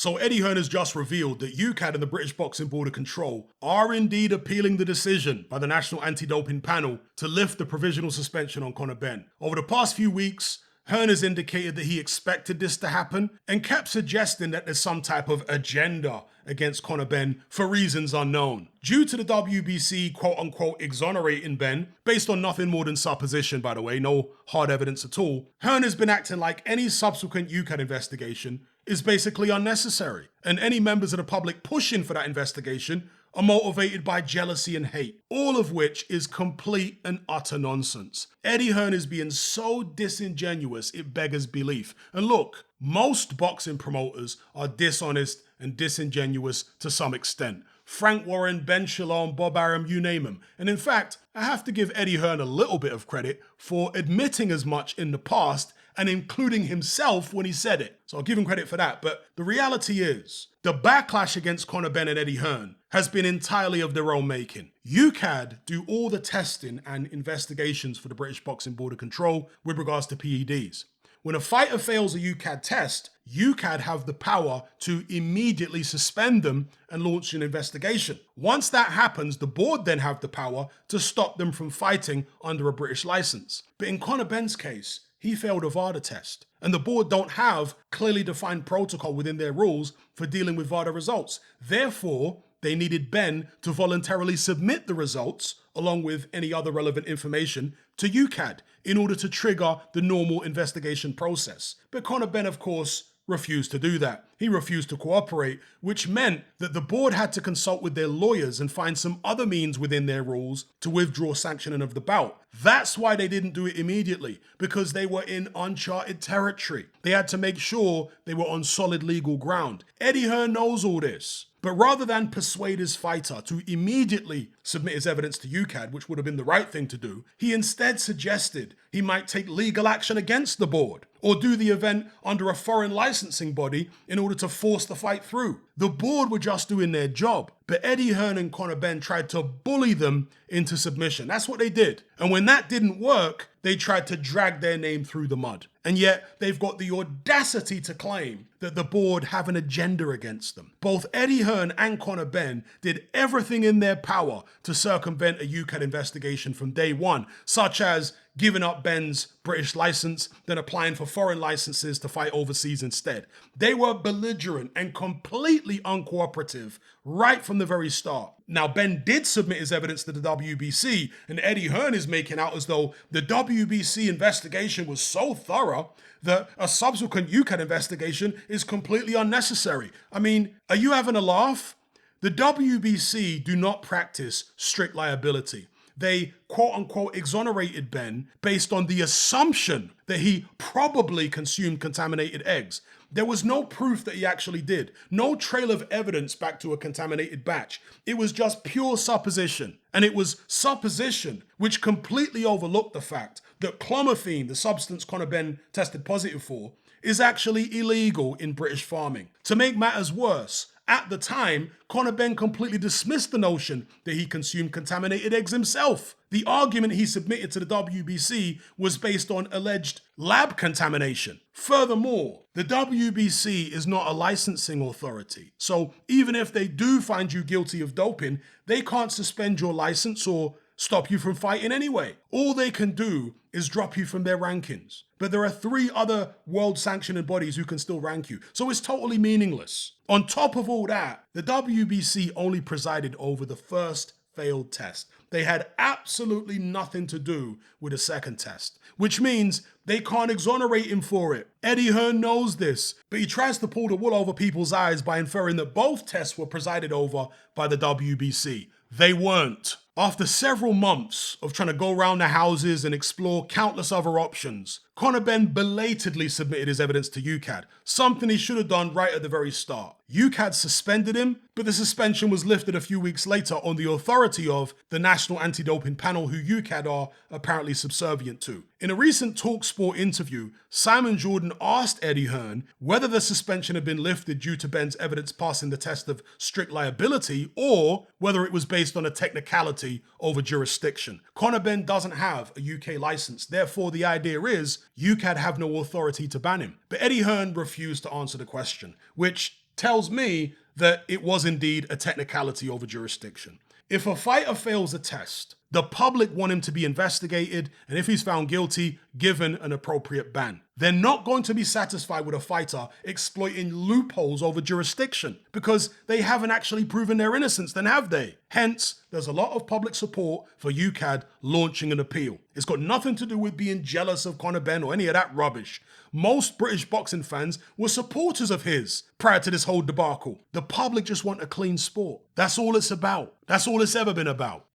So Eddie Hearn has just revealed that Ukad and the British Boxing Board of Control are indeed appealing the decision by the National Anti-Doping Panel to lift the provisional suspension on Conor Benn. Over the past few weeks, Hearn has indicated that he expected this to happen and kept suggesting that there's some type of agenda against Conor Benn for reasons unknown. Due to the WBC quote-unquote exonerating Benn, based on nothing more than supposition by the way, no hard evidence at all, Hearn has been acting like any subsequent Ukad investigation is basically unnecessary, and any members of the public pushing for that investigation are motivated by jealousy and hate, all of which is complete and utter nonsense. Eddie Hearn is being so disingenuous it beggars belief. And look, most boxing promoters are dishonest and disingenuous to some extent. Frank Warren, Ben Shalom, Bob Arum, you name them. And in fact, I have to give Eddie Hearn a little bit of credit for admitting as much in the past and including himself when he said it. So I'll give him credit for that. But the reality is, the backlash against Conor Benn and Eddie Hearn has been entirely of their own making. Ukad do all the testing and investigations for the British Boxing Board of Control with regards to PEDs. When a fighter fails a Ukad test, Ukad have the power to immediately suspend them and launch an investigation. Once that happens, the board then have the power to stop them from fighting under a British license. But in Conor Benn's case, he failed a VADA test, and the board don't have clearly defined protocol within their rules for dealing with VADA results. Therefore, they needed Benn to voluntarily submit the results, along with any other relevant information, to Ukad in order to trigger the normal investigation process. But Conor Benn, of course, refused to do that. He refused to cooperate, which meant that the board had to consult with their lawyers and find some other means within their rules to withdraw sanctioning of the bout. That's why they didn't do it immediately, because they were in uncharted territory. They had to make sure they were on solid legal ground. Eddie Hearn knows all this. But rather than persuade his fighter to immediately submit his evidence to Ukad, which would have been the right thing to do, he instead suggested he might take legal action against the board or do the event under a foreign licensing body in order to force the fight through. The board were just doing their job, but Eddie Hearn and Conor Benn tried to bully them into submission. That's what they did. And when that didn't work, they tried to drag their name through the mud. And yet they've got the audacity to claim that the board have an agenda against them. Both Eddie Hearn and Conor Benn did everything in their power to circumvent a Ukad investigation from day one, such as giving up Benn's British license, then applying for foreign licenses to fight overseas instead. They were belligerent and completely uncooperative right from the very start. Now, Benn did submit his evidence to the WBC, and Eddie Hearn is making out as though the WBC investigation was so thorough that a subsequent Ukad investigation is completely unnecessary. I mean, are you having a laugh? The WBC do not practice strict liability. They quote-unquote exonerated Benn based on the assumption that he probably consumed contaminated eggs. There was no proof that he actually did. No trail of evidence back to a contaminated batch. It was just pure supposition. And it was supposition which completely overlooked the fact that clomiphene, the substance Conor Benn tested positive for, is actually illegal in British farming. To make matters worse, at the time, Conor Benn completely dismissed the notion that he consumed contaminated eggs himself. The argument he submitted to the WBC was based on alleged lab contamination. Furthermore, the WBC is not a licensing authority. So even if they do find you guilty of doping, they can't suspend your license or stop you from fighting anyway. All they can do is drop you from their rankings. But there are 3 other world sanctioning bodies who can still rank you. So it's totally meaningless. On top of all that, the WBC only presided over the first failed test. They had absolutely nothing to do with the second test, which means they can't exonerate him for it. Eddie Hearn knows this, but he tries to pull the wool over people's eyes by inferring that both tests were presided over by the WBC. They weren't. After several months of trying to go around the houses and explore countless other options, Conor Benn belatedly submitted his evidence to Ukad, something he should have done right at the very start. Ukad suspended him, but the suspension was lifted a few weeks later on the authority of the National Anti-Doping Panel, who Ukad are apparently subservient to. In a recent TalkSport interview, Simon Jordan asked Eddie Hearn whether the suspension had been lifted due to Benn's evidence passing the test of strict liability or whether it was based on a technicality over jurisdiction. Conor Benn doesn't have a UK license, therefore the idea is Ukad have no authority to ban him. But Eddie Hearn refused to answer the question, which tells me that it was indeed a technicality over jurisdiction. If a fighter fails a test, the public want him to be investigated, and if he's found guilty, given an appropriate ban. They're not going to be satisfied with a fighter exploiting loopholes over jurisdiction because they haven't actually proven their innocence, then have they? Hence, there's a lot of public support for Ukad launching an appeal. It's got nothing to do with being jealous of Conor Benn or any of that rubbish. Most British boxing fans were supporters of his prior to this whole debacle. The public just want a clean sport. That's all it's about. That's all it's ever been about.